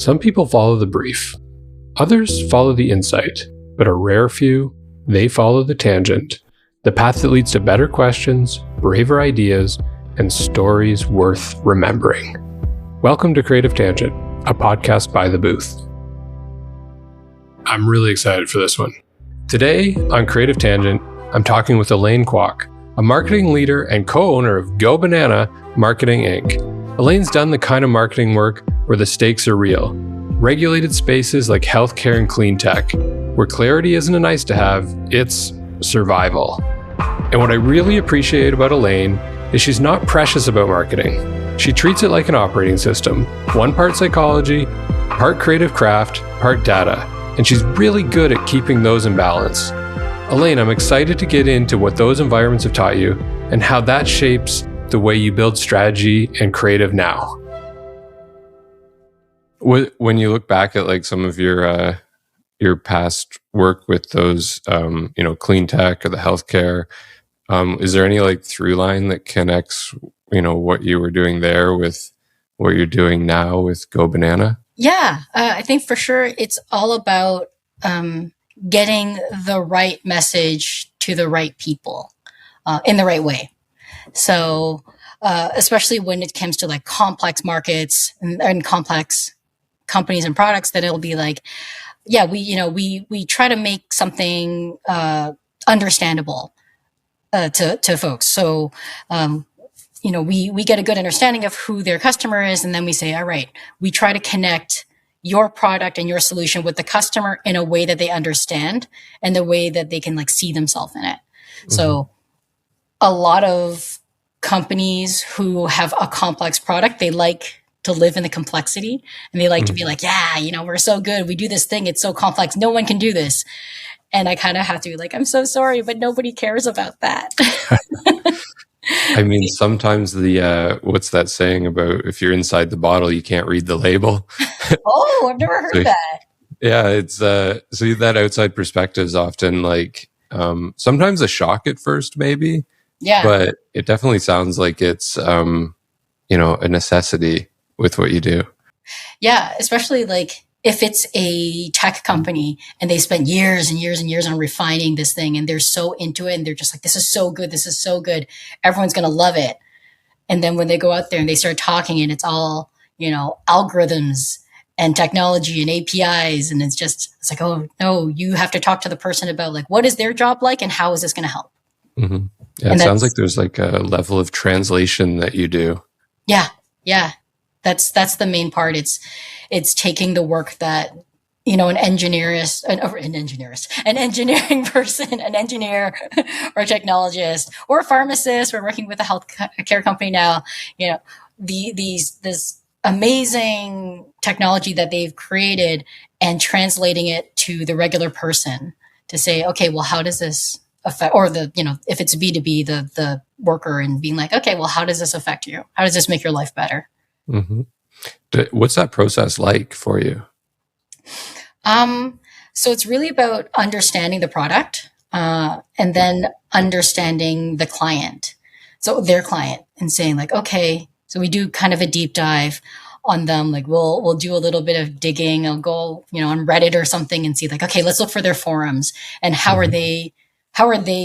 Some people follow the brief. Others follow the insight, but a rare few, they follow the tangent, the path that leads to better questions, braver ideas, and stories worth remembering. Welcome to Creative Tangent, a podcast by The Booth. I'm really excited for this one. Today on Creative Tangent, I'm talking with Elaine Kwok, a marketing leader and co-owner of Go Banana Marketing Inc. Elaine's done the kind of marketing work where the stakes are real. Regulated spaces like healthcare and clean tech, where clarity isn't a nice to have, it's survival. And what I really appreciate about Elaine is she's not precious about marketing. She treats it like an operating system, one part psychology, part creative craft, part data, and she's really good at keeping those in balance. Elaine, I'm excited to get into what those environments have taught you and how that shapes the way you build strategy and creative now. When you look back at like some of your past work with those, clean tech or the healthcare, is there any like through line that connects, what you were doing there with what you're doing now with Go Banana? Yeah, I think for sure it's all about getting the right message to the right people in the right way. So especially when it comes to like complex markets and complex companies and products, that it'll be like, yeah, we try to make something understandable to folks. So we get a good understanding of who their customer is, and then we say, all right, we try to connect your product and your solution with the customer in a way that they understand and the way that they can like see themselves in it. Mm-hmm. So a lot of companies who have a complex product, they like to live in the complexity, and they like to be like, yeah, we're so good. We do this thing. It's so complex. No one can do this. And I kind of have to be like, I'm so sorry, but nobody cares about that. I mean, sometimes what's that saying about if you're inside the bottle, you can't read the label? Oh, I've never heard that. Yeah, it's so that outside perspective is often like sometimes a shock at first, maybe. Yeah. But it definitely sounds like it's a necessity with what you do. Yeah, especially like if it's a tech company and they spent years and years and years on refining this thing and they're so into it and they're just like, this is so good. This is so good. Everyone's going to love it. And then when they go out there and they start talking and it's all, algorithms and technology and APIs. And it's like, oh no, you have to talk to the person about like, what is their job like and how is this going to help? Mm-hmm. Yeah, it sounds like there's like a level of translation that you do. Yeah. Yeah. That's the main part. It's taking the work that, an engineering person, an engineer or a technologist or a pharmacist. We're working with a health care company now, this amazing technology that they've created and translating it to the regular person to say, okay, well, how does this affect, or if it's B2B, the worker, and being like, okay, well, how does this affect you? How does this make your life better? Mm-hmm. What's that process like for you? So it's really about understanding the product, and then understanding the client. So their client, and saying like, okay, so we do kind of a deep dive on them. Like we'll do a little bit of digging. I'll go, on Reddit or something and see like, okay, let's look for their forums and how are they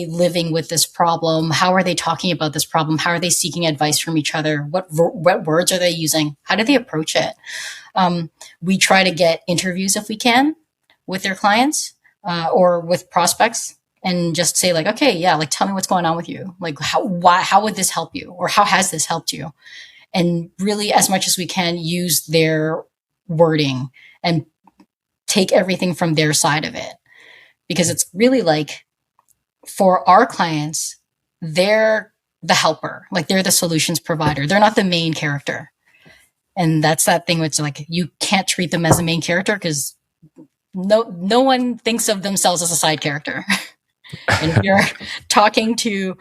living with this problem? How are they talking about this problem? How are they seeking advice from each other? What words are they using? How do they approach it? We try to get interviews if we can with their clients or with prospects, and just say like, okay, yeah, like tell me what's going on with you. Like how would this help you? Or how has this helped you? And really, as much as we can, use their wording and take everything from their side of it. Because it's really like, for our clients, they're the helper, like they're the solutions provider. They're not the main character. And that's that thing which like, you can't treat them as a main character because no one thinks of themselves as a side character. And if you're talking to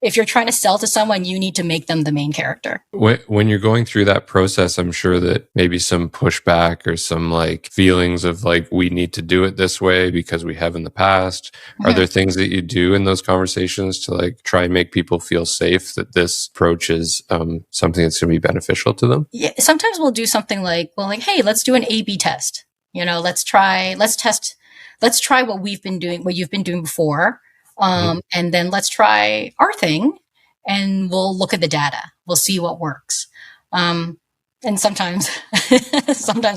if you're trying to sell to someone, you need to make them the main character. When you're going through that process, I'm sure that maybe some pushback or some like feelings of like, we need to do it this way because we have in the past. Are there things that you do in those conversations to like try and make people feel safe that this approach is something that's going to be beneficial to them? Yeah, sometimes we'll do something like, hey, let's do an A/B test. Let's try what you've been doing before. And then let's try our thing and we'll look at the data. We'll see what works. And sometimes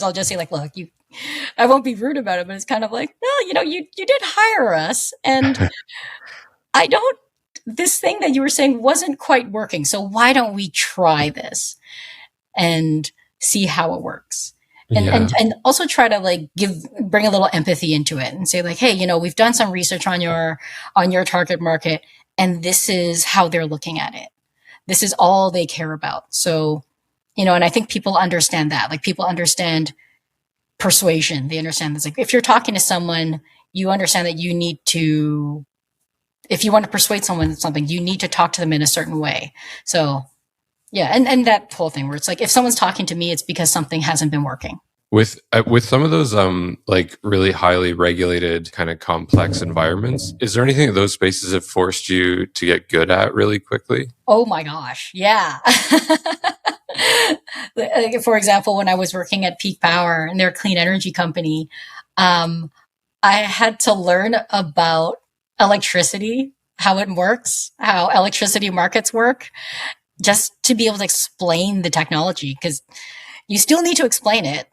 I'll just say like, look, I won't be rude about it, but it's kind of like, no, you did hire us and this thing that you were saying wasn't quite working. So why don't we try this and see how it works? And also try to like bring a little empathy into it and say like, hey, we've done some research on your target market and this is how they're looking at it. This is all they care about. So, and I think people understand that. Like people understand persuasion. They understand this. Like if you're talking to someone, you understand that if you want to persuade someone something, you need to talk to them in a certain way. So yeah, and that whole thing where it's like if someone's talking to me, it's because something hasn't been working. With some of those like really highly regulated kind of complex environments, is there anything that those spaces have forced you to get good at really quickly? Oh my gosh, yeah. For example, when I was working at Peak Power and their clean energy company, I had to learn about electricity, how it works, how electricity markets work, just to be able to explain the technology, because you still need to explain it.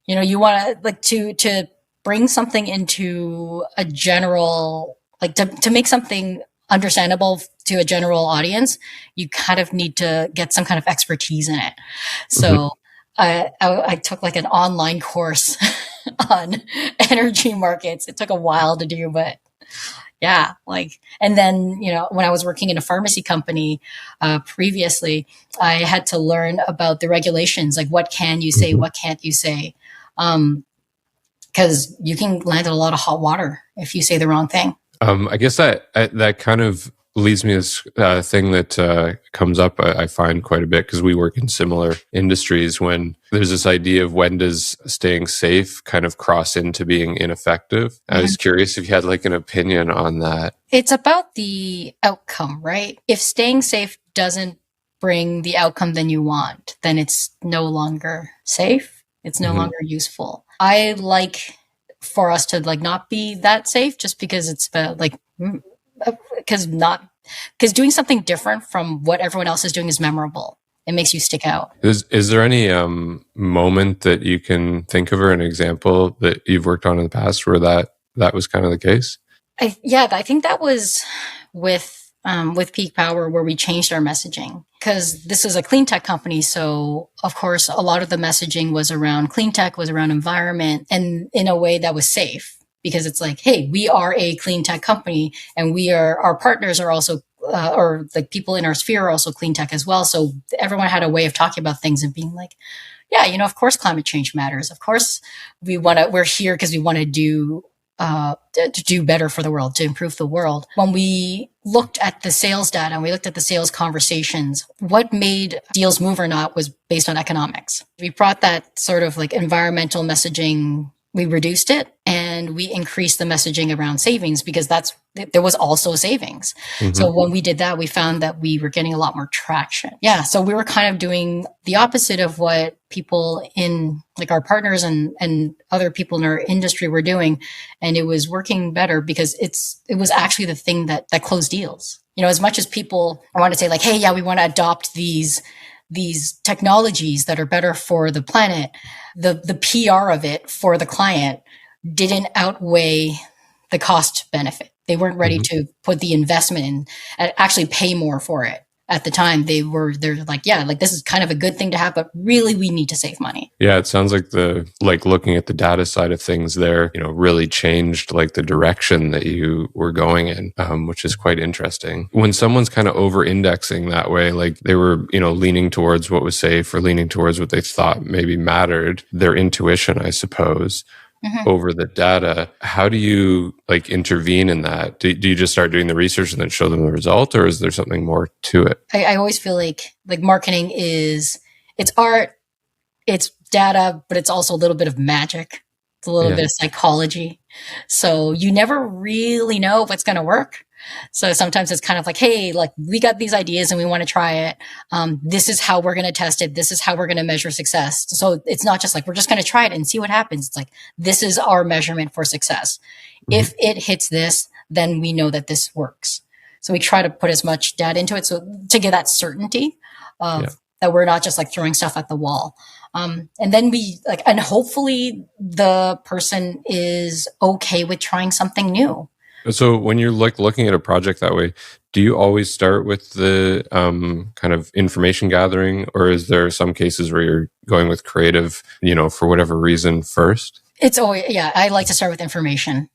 You want to like to bring something into a general, like to make something understandable to a general audience, you kind of need to get some kind of expertise in it. So I took like an online course on energy markets. It took a while to do, but yeah, and then, when I was working in a pharmacy company, previously, I had to learn about the regulations, like what can you say, what can't you say? Cause you can land in a lot of hot water if you say the wrong thing. I guess that kind of leads me to this thing that comes up, I find quite a bit because we work in similar industries, when there's this idea of when does staying safe kind of cross into being ineffective. I was curious if you had like an opinion on that. It's about the outcome, right? If staying safe doesn't bring the outcome that you want, then it's no longer safe. It's no longer useful. I like for us to like not be that safe just because it's like, because doing something different from what everyone else is doing is memorable. It makes you stick out. Is there any moment that you can think of or an example that you've worked on in the past where that was kind of the case? I think that was with Peak Power, where we changed our messaging, because this is a clean tech company. So of course, a lot of the messaging was around clean tech, was around environment, and in a way that was safe, because it's like, hey, we are a clean tech company and our partners are also, or the people in our sphere are also clean tech as well. So everyone had a way of talking about things and being like, yeah, of course, climate change matters. Of course, we're here because we want to do better for the world, to improve the world. When we looked at the sales data and we looked at the sales conversations, what made deals move or not was based on economics. We brought that sort of like environmental messaging, we reduced it, and we increased the messaging around savings, because there was also savings. So when we did that, we found that we were getting a lot more traction. Yeah. So we were kind of doing the opposite of what people in like our partners and other people in our industry were doing. And it was working better because it was actually the thing that closed deals. As much as people want to say like, hey, yeah, we want to adopt these technologies that are better for the planet, the PR of it for the client didn't outweigh the cost benefit. They weren't ready to put the investment in and actually pay more for it. At the time, they're like, yeah, like this is kind of a good thing to have, but really we need to save money. Yeah, it sounds like looking at the data side of things there, really changed like the direction that you were going in, which is quite interesting. When someone's kind of over-indexing that way, like they were, leaning towards what was safe or leaning towards what they thought maybe mattered, their intuition, I suppose. over the data. How do you like intervene in that? Do you just start doing the research and then show them the result, or is there something more to it? I always feel like marketing it's art, it's data, but it's also a little bit of magic. It's a little bit of psychology. So you never really know what's going to work. So sometimes it's kind of like, hey, like we got these ideas and we want to try it. This is how we're going to test it. This is how we're going to measure success. So it's not just like, we're just going to try it and see what happens. It's like, this is our measurement for success. If it hits this, then we know that this works. So we try to put as much data into it. So to get that certainty of that we're not just like throwing stuff at the wall. And then and hopefully the person is okay with trying something new. So when you're like looking at a project that way, do you always start with the kind of information gathering, or is there some cases where you're going with creative, for whatever reason first? It's always, I like to start with information.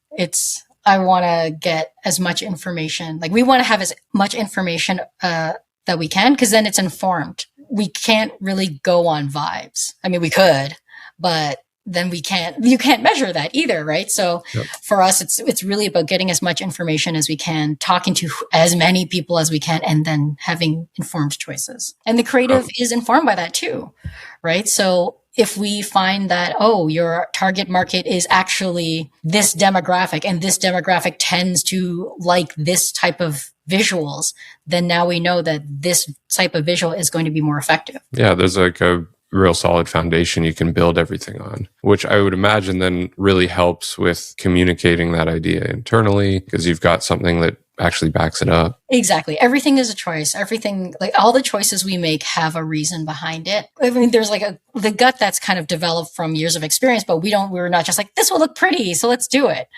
I want to get as much information. Like we want to have as much information that we can, because then it's informed. We can't really go on vibes. I mean, we could, but then you can't measure that either, right? So for us, it's really about getting as much information as we can, talking to as many people as we can, and then having informed choices. And the creative is informed by that too, right? So if we find that, your target market is actually this demographic, and this demographic tends to like this type of visuals, then now we know that this type of visual is going to be more effective. Yeah, there's like a real solid foundation you can build everything on, which I would imagine then really helps with communicating that idea internally, because you've got something that actually backs it up. Exactly. Everything is a choice. Everything, like all the choices we make have a reason behind it. I mean, there's like the gut that's kind of developed from years of experience, but we're not just like, this will look pretty, so let's do it.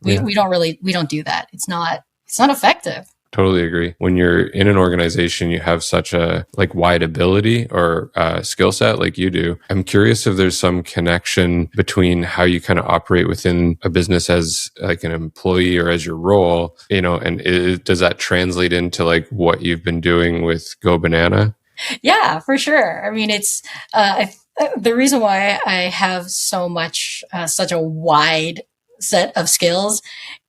We don't do that. It's not effective. Totally agree. When you're in an organization, you have such a wide ability or skill set like you do. I'm curious if there's some connection between how you kind of operate within a business as like an employee or as your role, and does that translate into like what you've been doing with Go Banana? Yeah, for sure. I mean, it's the reason why I have such a wide set of skills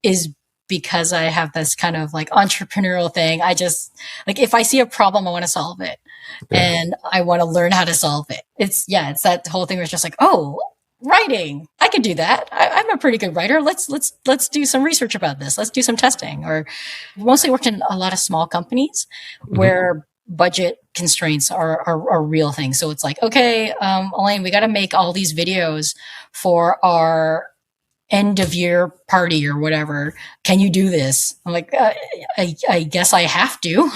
is because I have this kind of like entrepreneurial thing. I just like, if I see a problem, I want to solve it, and I want to learn how to solve it. It's that whole thing where it's just like, writing, I can do that. I'm a pretty good writer. Let's do some research about this. Let's do some testing. Or mostly worked in a lot of small companies where budget constraints are real things. So it's like, okay, Elaine, we got to make all these videos for our end of year party or whatever. Can you do this? I'm like, I guess I have to.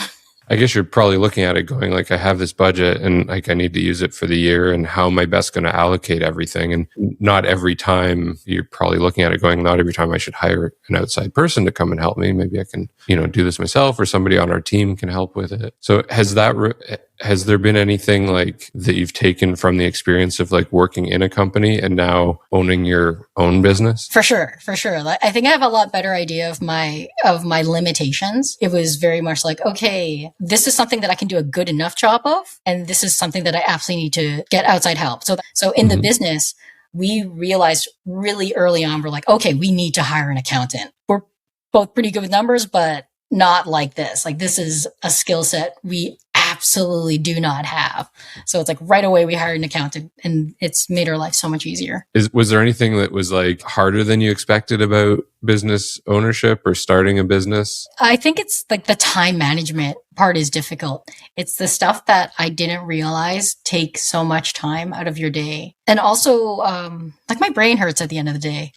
I guess you're probably looking at it going like, I have this budget and like I need to use it for the year, and how am I best going to allocate everything? And not every time, you're probably looking at it going, not every time I should hire an outside person to come and help me. Maybe I can, do this myself, or somebody on our team can help with it. So has there been anything like that you've taken from the experience of like working in a company and now owning your own business? For sure. I think I have a lot better idea of my limitations. It was very much like, okay, this is something that I can do a good enough job of, and this is something that I absolutely need to get outside help. So in the business, we realized really early on, we're like, okay, we need to hire an accountant. We're both pretty good with numbers, but not like this. Like, this is a skill set we absolutely do not have. So it's like right away we hired an accountant, and it's made our life so much easier. Was there anything that was like harder than you expected about business ownership or starting a business? I think it's like the time management part is difficult. It's the stuff that I didn't realize takes so much time out of your day. And also, like my brain hurts at the end of the day,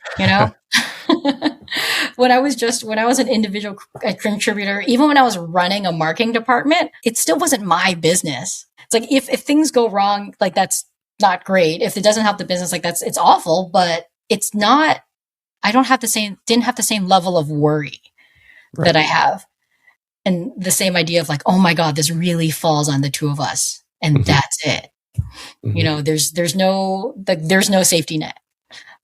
When I was an individual contributor, even when I was running a marketing department, it still wasn't my business. It's like, if things go wrong, like that's not great. If it doesn't help the business, like it's awful, but it's not, didn't have the same level of worry that I have. And the same idea of like, oh my God, this really falls on the two of us. And that's it. There's no safety net.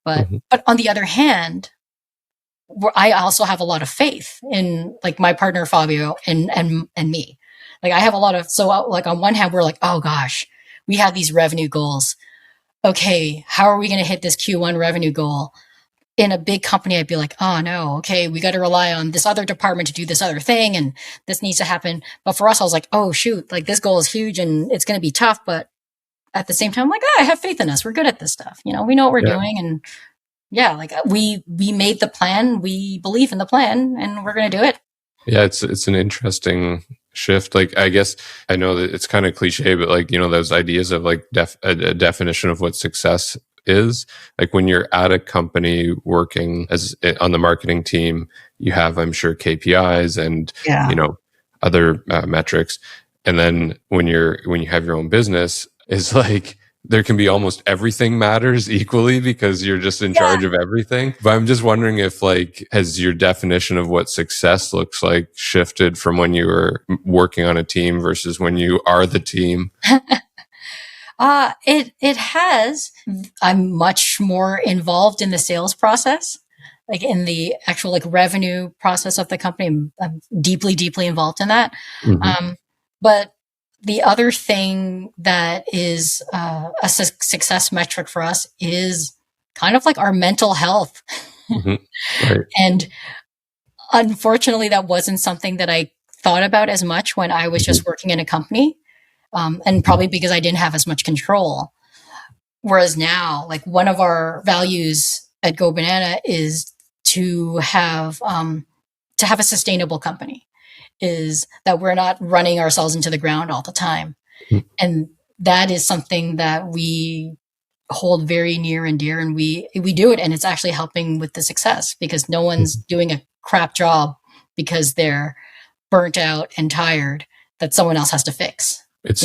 But on the other hand, I also have a lot of faith in like my partner Fabio and me. Like I have a lot of, so like on one hand, we're like, oh gosh, we have these revenue goals. Okay, how are we going to hit this Q1 revenue goal? in a big company, I'd be like, oh no, okay, we got to rely on this other department to do this other thing, and this needs to happen. But for us, I was like, oh shoot, like this goal is huge and it's going to be tough. But at the same time, I'm like, I have faith in us. We're good at this stuff. You know, we know what we're doing. And yeah, like we made the plan. We believe in the plan and we're going to do it. Yeah, it's an interesting shift. Like, I guess I know that it's kind of cliche, but like, you know, those ideas of like a definition of what success is. Like when you're at a company working as on the marketing team, you have, I'm sure, KPIs and, you know, other metrics. And then when you have your own business, it's like, there can be almost everything matters equally because you're just in charge of everything. But I'm just wondering if like, has your definition of what success looks like shifted from when you were working on a team versus when you are the team? It has. I'm much more involved in the sales process, like in the actual like revenue process of the company. I'm deeply, deeply involved in that. But the other thing that is a success metric for us is kind of like our mental health. Right. And unfortunately, that wasn't something that I thought about as much when I was just working in a company. And probably because I didn't have as much control. Whereas now, like one of our values at Go Banana is to have a sustainable company. Is that we're not running ourselves into the ground all the time. And that is something that we hold very near and dear, and we do it, and it's actually helping with the success because no one's doing a crap job because they're burnt out and tired that someone else has to fix. It's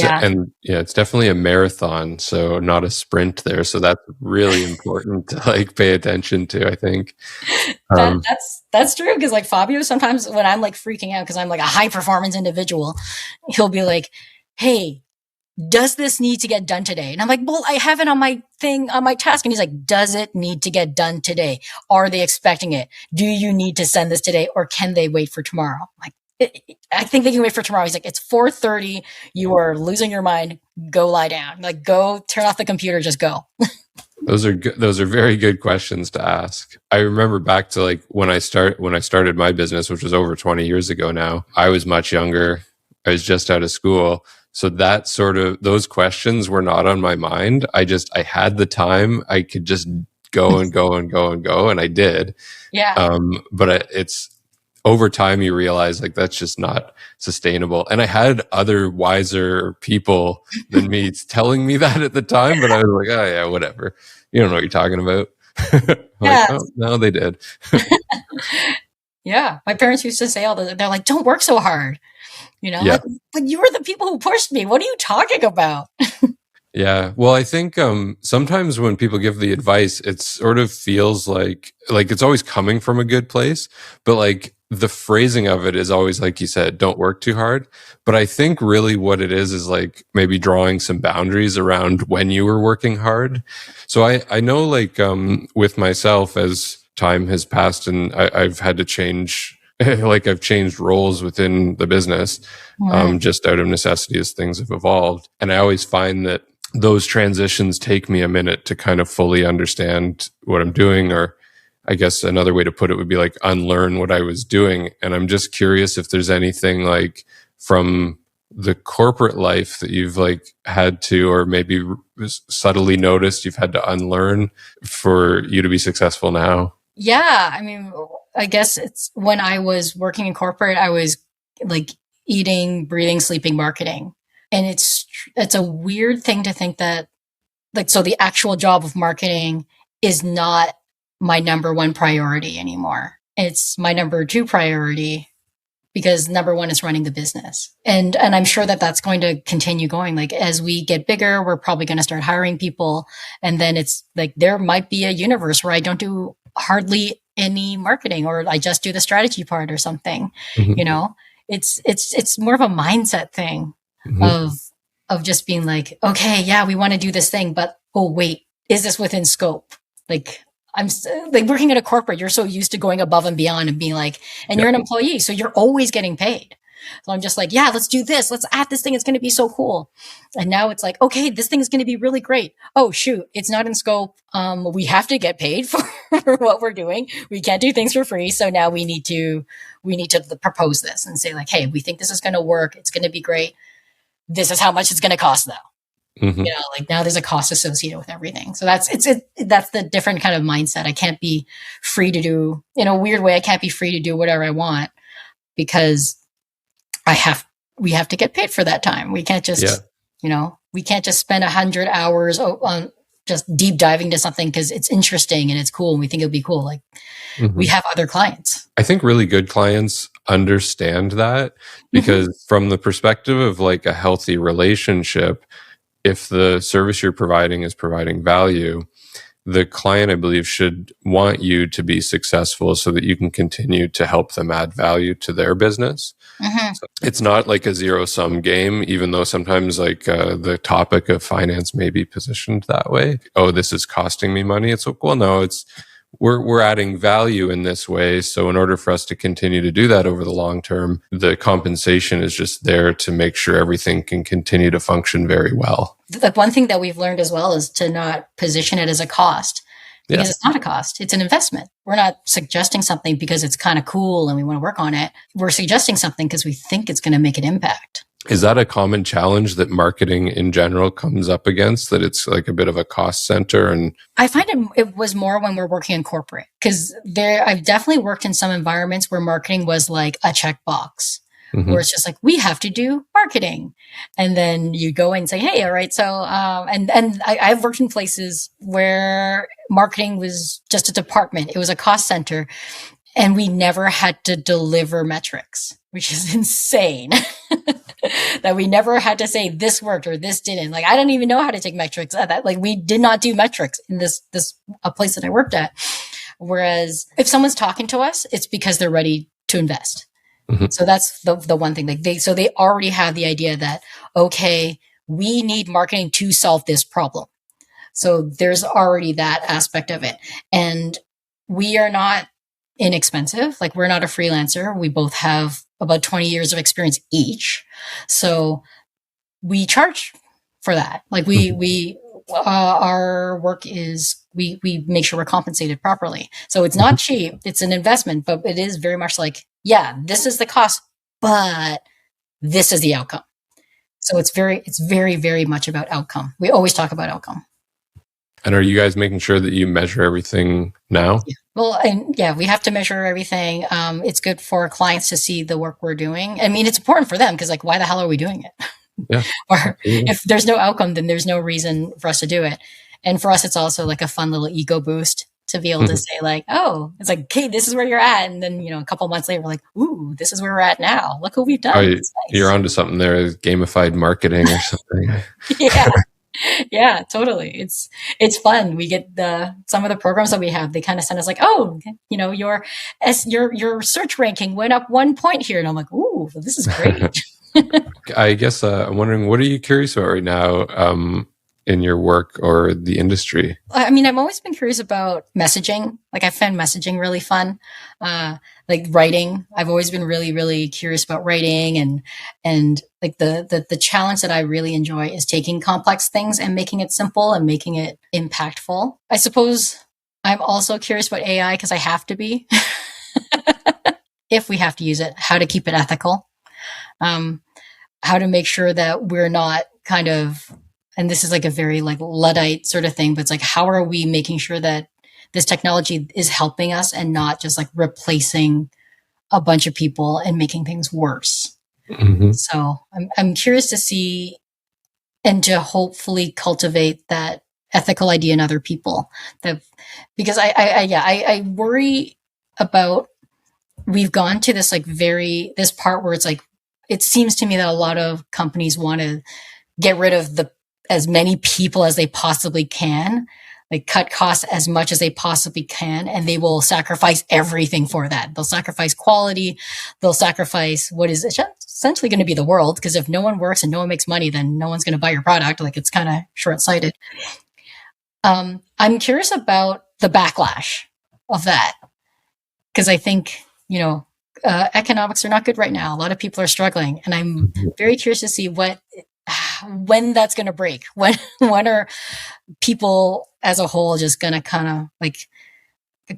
definitely a marathon, so not a sprint there. So that's really important to like pay attention to, I think. That's true. Cause like Fabio, sometimes when I'm like freaking out, cause I'm like a high performance individual, he'll be like, hey, does this need to get done today? And I'm like, well, I have it on my thing, on my task. And he's like, does it need to get done today? Are they expecting it? Do you need to send this today or can they wait for tomorrow? I'm like, I think they can wait for tomorrow. He's like, it's 4:30. You are losing your mind. Go lie down. Like, go turn off the computer. Just go. Those are good. Those are very good questions to ask. I remember back to like when I started my business, which was over 20 years ago now. I was much younger. I was just out of school. So that those questions were not on my mind. I had the time. I could just go and go and go and go. And I did. Yeah. But it's, over time, you realize like that's just not sustainable. And I had other wiser people than me telling me that at the time, but I was like, oh yeah, whatever. You don't know what you're talking about. Like, oh, no, they did. Yeah. My parents used to say they're like, don't work so hard. You know, like, but you were the people who pushed me. What are you talking about? Yeah. Well, I think sometimes when people give the advice, it sort of feels like it's always coming from a good place, but like the phrasing of it is always, like you said, don't work too hard. But I think really what it is like maybe drawing some boundaries around when you were working hard. So I know like with myself, as time has passed and I've had to change, like I've changed roles within the business just out of necessity as things have evolved. And I always find that those transitions take me a minute to kind of fully understand what I'm doing, or I guess another way to put it would be like unlearn what I was doing. And I'm just curious if there's anything like from the corporate life that you've like had to, or maybe subtly noticed you've had to unlearn for you to be successful now. Yeah. I mean, I guess it's when I was working in corporate, I was like eating, breathing, sleeping marketing. And it's a weird thing to think that like, so the actual job of marketing is not my number one priority anymore. It's my number two priority because number one is running the business. And I'm sure that that's going to continue going. Like as we get bigger, we're probably going to start hiring people. And then it's like, there might be a universe where I don't do hardly any marketing, or I just do the strategy part or something. You know, it's more of a mindset thing. Of just being like, okay, yeah, we want to do this thing, but oh wait, is this within scope? Like I'm like working at a corporate, you're so used to going above and beyond and being like, and you're an employee, so you're always getting paid. So I'm just like, yeah, let's do this. Let's add this thing. It's going to be so cool. And now it's like, okay, this thing is going to be really great. Oh shoot, it's not in scope. We have to get paid for what we're doing. We can't do things for free. So now we need to propose this and say like, hey, we think this is going to work. It's going to be great. This is how much it's going to cost though. Mm-hmm. Like now there's a cost associated with everything. So that's the different kind of mindset. I can't be free to do, in a weird way, I can't be free to do whatever I want because we have to get paid for that time. We can't just, we can't just spend 100 hours on just deep diving to something because it's interesting and it's cool and we think it'll be cool. Like we have other clients. I think really good clients understand that because from the perspective of like a healthy relationship, if the service you're providing is providing value, the client, I believe, should want you to be successful so that you can continue to help them add value to their business. So it's not like a zero-sum game, even though sometimes like the topic of finance may be positioned that way. Oh, this is costing me money. It's like, well, no, it's we're adding value in this way. So in order for us to continue to do that over the long term, the compensation is just there to make sure everything can continue to function very well. The one thing that we've learned as well is to not position it as a cost because it's not a cost. It's an investment. We're not suggesting something because it's kind of cool and we want to work on it. We're suggesting something because we think it's going to make an impact. Is that a common challenge that marketing in general comes up against, that it's like a bit of a cost center? And I find it was more when we're working in corporate because I've definitely worked in some environments where marketing was like a checkbox. Where it's just like, we have to do marketing. And then you go and say, hey, all right. So, I've worked in places where marketing was just a department. It was a cost center and we never had to deliver metrics, which is insane. That we never had to say this worked or this didn't. Like, I don't even know how to take metrics at that. Like, we did not do metrics in this a place that I worked at. Whereas if someone's talking to us, it's because they're ready to invest. So that's the one thing. Like they already have the idea that, okay, we need marketing to solve this problem. So there's already that aspect of it. And we are not inexpensive. Like we're not a freelancer. We both have about 20 years of experience each. So we charge for that. Like our work is, we make sure we're compensated properly. So it's not cheap. It's an investment, but it is very much like, yeah, this is the cost, but this is the outcome. So it's very, very much about outcome. We always talk about outcome. And are you guys making sure that you measure everything now? Yeah. Well, and yeah, we have to measure everything. It's good for clients to see the work we're doing. I mean, it's important for them because like, why the hell are we doing it? Yeah. Or if there's no outcome, then there's no reason for us to do it. And for us, it's also like a fun little ego boost to be able to say like, oh, it's like, okay, this is where you're at. And then, a couple months later, we're like, ooh, this is where we're at now. Look what we've done. Oh, nice. You're onto something there, gamified marketing or something. Yeah. Yeah, totally. It's fun. We get some of the programs that we have, they kind of send us like, oh, your search ranking went up 1 point here. And I'm like, ooh, this is great. I guess I'm wondering, what are you curious about right now in your work or the industry? I mean, I've always been curious about messaging. Like I found messaging really fun. Like writing, I've always been really, really curious about writing and like the challenge that I really enjoy is taking complex things and making it simple and making it impactful. I suppose I'm also curious about AI because I have to be, if we have to use it, how to keep it ethical. How to make sure that we're not kind of, and this is like a very like Luddite sort of thing, but it's like, how are we making sure that this technology is helping us and not just like replacing a bunch of people and making things worse? So I'm curious to see and to hopefully cultivate that ethical idea in other people, because I worry about, we've gone to this like this part where it's like, it seems to me that a lot of companies want to get rid of as many people as they possibly can, like cut costs as much as they possibly can. And they will sacrifice everything for that. They'll sacrifice quality. They'll sacrifice what is essentially going to be the world. Because if no one works and no one makes money, then no one's going to buy your product. Like it's kind of short-sighted. I'm curious about the backlash of that. Because I think, economics are not good right now. A lot of people are struggling. And I'm very curious to see when that's going to break. When are people as a whole just going to kind of like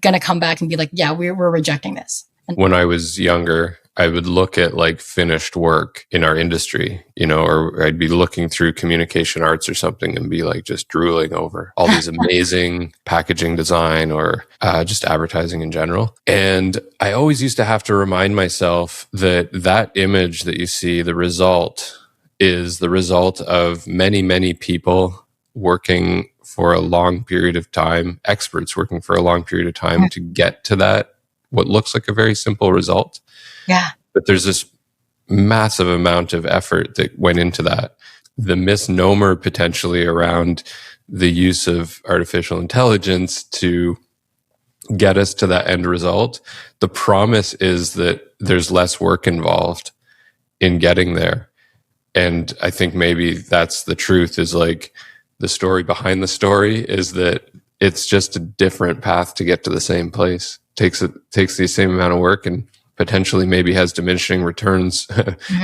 going to come back and be like, yeah, we're rejecting this. And when I was younger, I would look at like finished work in our industry, or I'd be looking through communication arts or something and be like just drooling over all these amazing packaging design or just advertising in general. And I always used to have to remind myself that that image that you see, the result is the result of many, many people working for a long period of time, experts working for a long period of time to get to that, what looks like a very simple result. yeah. But there's this massive amount of effort that went into that. The misnomer potentially around the use of artificial intelligence to get us to that end result, the promise is that there's less work involved in getting there. And I think maybe that's the truth, is like the story behind the story is that it's just a different path to get to the same place. Takes the same amount of work and potentially maybe has diminishing returns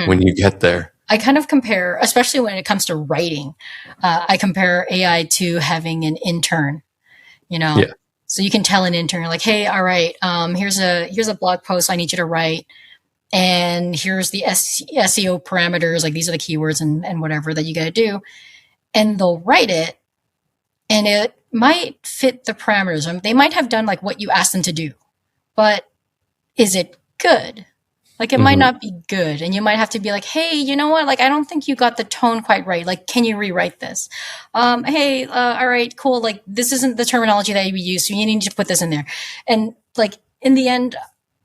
when you get there. I kind of compare, especially when it comes to writing, I compare AI to having an intern, Yeah. So you can tell an intern like, hey, all right, here's a blog post I need you to write. And here's the SEO parameters, like these are the keywords and whatever that you got to do. And they'll write it and it might fit the parameters. I mean, they might have done like what you asked them to do, but is it good? Like it might not be good. And you might have to be like, hey, you know what? Like, I don't think you got the tone quite right. Like, can you rewrite this? Hey, all right, cool. Like, this isn't the terminology that you use. So you need to put this in there. And like, in the end,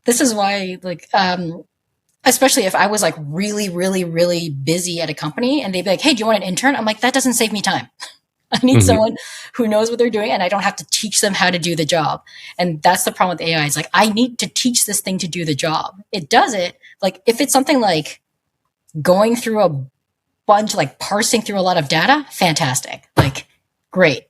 this is why, like, especially if I was like really, really, really busy at a company and they'd be like, hey, do you want an intern? I'm like, that doesn't save me time. I need someone who knows what they're doing and I don't have to teach them how to do the job. And that's the problem with AI. It's like, I need to teach this thing to do the job. It does it. Like if it's something like going through a bunch, like parsing through a lot of data, fantastic. Like great.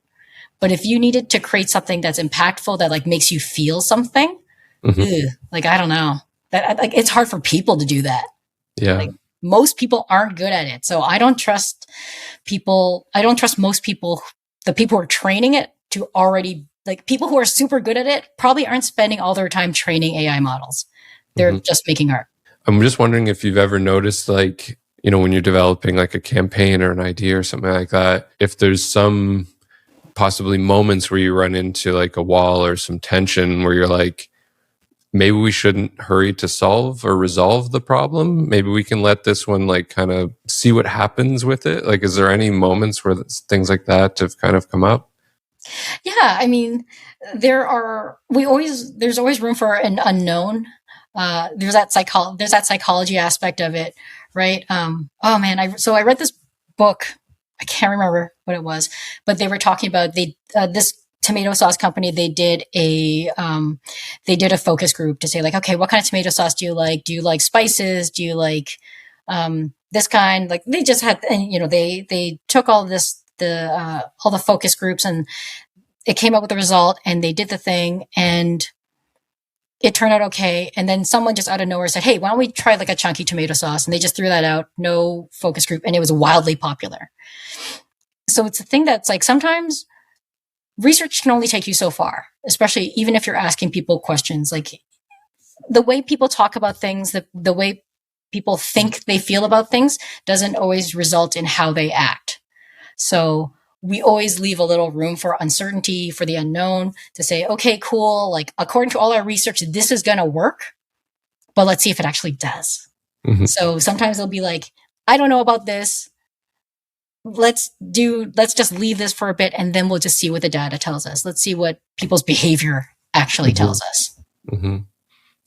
But if you needed to create something that's impactful, that like makes you feel something, like, I don't know, that like, it's hard for people to do that. Yeah. Like, most people aren't good at it. So I don't trust people. I don't trust most people, the people who are training it to already, like people who are super good at it probably aren't spending all their time training AI models. They're just making art. I'm just wondering if you've ever noticed, like, when you're developing like a campaign or an idea or something like that, if there's some possibly moments where you run into like a wall or some tension where you're like, maybe we shouldn't hurry to solve or resolve the problem. Maybe we can let this one like kind of see what happens with it. Like, is there any moments where things like that have kind of come up? Yeah. I mean, there's always room for an unknown. There's that psychology aspect of it. Right. Oh man. I read this book. I can't remember what it was, but they were talking about this tomato sauce company. They did a focus group to say like, okay, what kind of tomato sauce do you like? Do you like spices? Do you like, this kind? Like they just had, and they took all this, all the focus groups and it came up with the result and they did the thing and it turned out okay. And then someone just out of nowhere said, hey, why don't we try like a chunky tomato sauce? And they just threw that out, no focus group. And it was wildly popular. So it's a thing that's like, sometimes research can only take you so far, especially even if you're asking people questions. Like the way people talk about things, the way people think they feel about things doesn't always result in how they act. So we always leave a little room for uncertainty, for the unknown, to say, okay, cool. Like according to all our research, this is going to work, but let's see if it actually does. So sometimes they'll be like, I don't know about this. Let's just leave this for a bit and then we'll just see what the data tells us. Let's see what people's behavior actually tells us.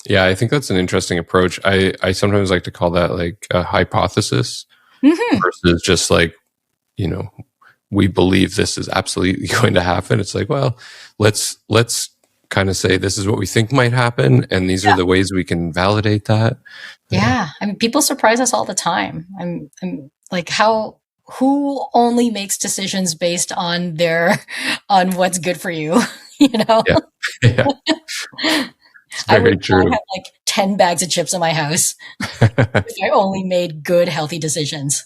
Yeah, I think that's an interesting approach. I sometimes like to call that like a hypothesis versus just like, we believe this is absolutely going to happen. It's like, well, let's kind of say this is what we think might happen. And these are the ways we can validate that. Yeah. I mean, people surprise us all the time. I'm like, who only makes decisions based on on what's good for you, Yeah. I would have like 10 bags of chips in my house if I only made good, healthy decisions.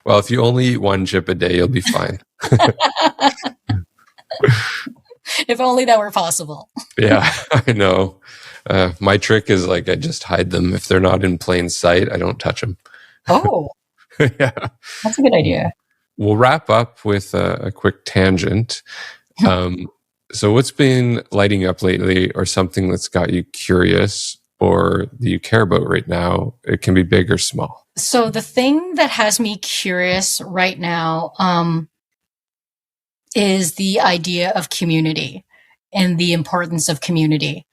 Well, if you only eat one chip a day, you'll be fine. If only that were possible. Yeah, I know. My trick is like I just hide them. If they're not in plain sight, I don't touch them. Oh, Yeah. that's a good idea. We'll wrap up with a quick tangent. So what's been lighting up lately, or something that's got you curious or that you care about right now? It can be big or small. So the thing that has me curious right now is the idea of community and the importance of community.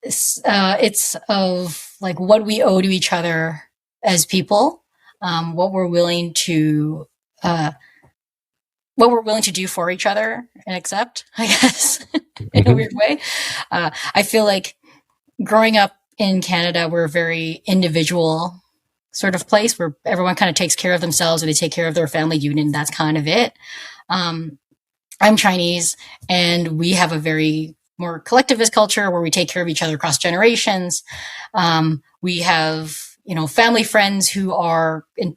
It's of like what we owe to each other as people, what we're willing to do for each other and accept, I guess, in a weird way. I feel like growing up in Canada, we're a very individual sort of place where everyone kind of takes care of themselves or they take care of their family unit, and that's kind of it. I'm Chinese, and we have a very more collectivist culture where we take care of each other across generations. We have, family friends who are in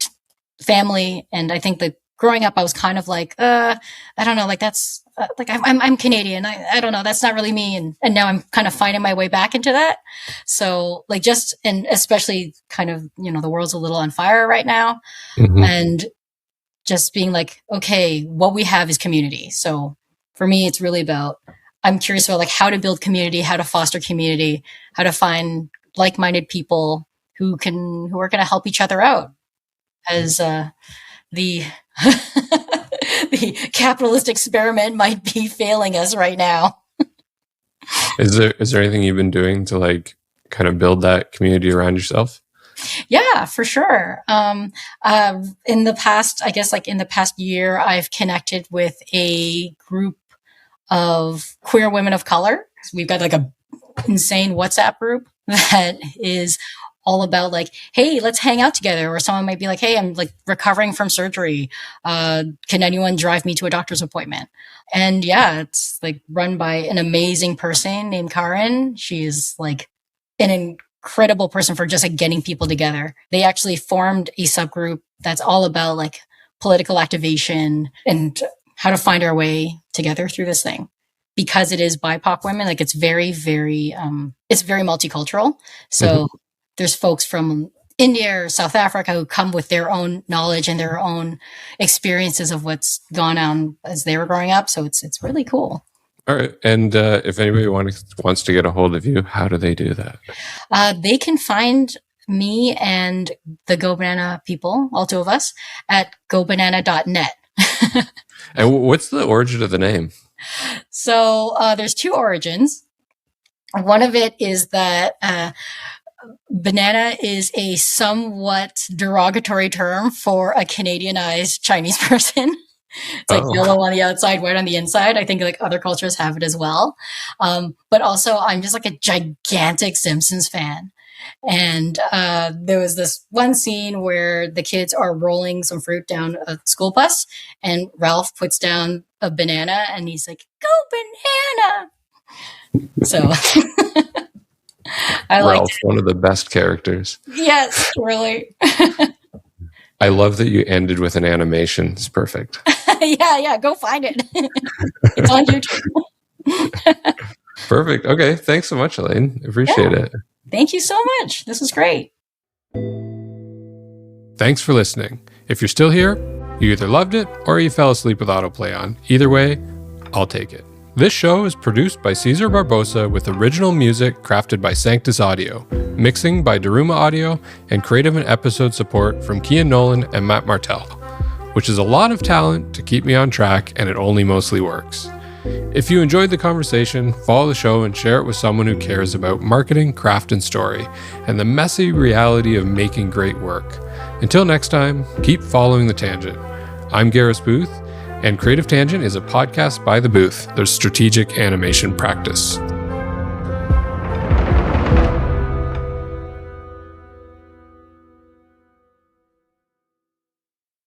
family. And I think that growing up, I was kind of like, I don't know, like that's like, I'm Canadian. I don't know. That's not really me. And now I'm kind of finding my way back into that. So like and especially kind of, the world's a little on fire right now. Mm-hmm. And just being like, okay, what we have is community. So for me, it's really about, I'm curious about like how to build community, how to foster community, how to find like-minded people who are going to help each other out as the capitalist experiment might be failing us right now. Is there anything you've been doing to like kind of build that community around yourself? Yeah, for sure. In the past year, I've connected with a group of queer women of color. We've got like a insane WhatsApp group that is all about like, hey, let's hang out together. Or someone might be like, hey, I'm like recovering from surgery. Can anyone drive me to a doctor's appointment? And yeah, it's like run by an amazing person named Karen. She is like an incredible person for just like getting people together. They actually formed a subgroup that's all about like political activation and how to find our way together through this thing. Because it is BIPOC women, like it's very, very, it's very multicultural. So there's folks from India or South Africa who come with their own knowledge and their own experiences of what's gone on as they were growing up. So it's really cool. All right. And if anybody wants to get a hold of you, how do they do that? They can find me and the Go Banana people, all two of us, at gobanana.net. And what's the origin of the name? So there's two origins. One of it is that banana is a somewhat derogatory term for a Canadianized Chinese person. It's like yellow on the outside, white on the inside. I think like other cultures have it as well. But also I'm just like a gigantic Simpsons fan. And there was this one scene where the kids are rolling some fruit down a school bus and Ralph puts down a banana and he's like, go banana. So I like one of the best characters. Yes, really. I love that you ended with an animation. It's perfect. Yeah, go find it. It's on YouTube. Perfect. Okay, thanks so much, Elaine. Appreciate it. Thank you so much. This was great. Thanks for listening. If you're still here, you either loved it or you fell asleep with autoplay on. Either way, I'll take it. This show is produced by Cesar Barbosa with original music crafted by Sanctus Audio, mixing by Daruma Audio, and creative and episode support from Kian Nolan and Matt Martell, which is a lot of talent to keep me on track, and it only mostly works. If you enjoyed the conversation, follow the show and share it with someone who cares about marketing, craft, and story, and the messy reality of making great work. Until next time, keep following the tangent. I'm Garris Booth, and Creative Tangent is a podcast by The Booth, their strategic animation practice.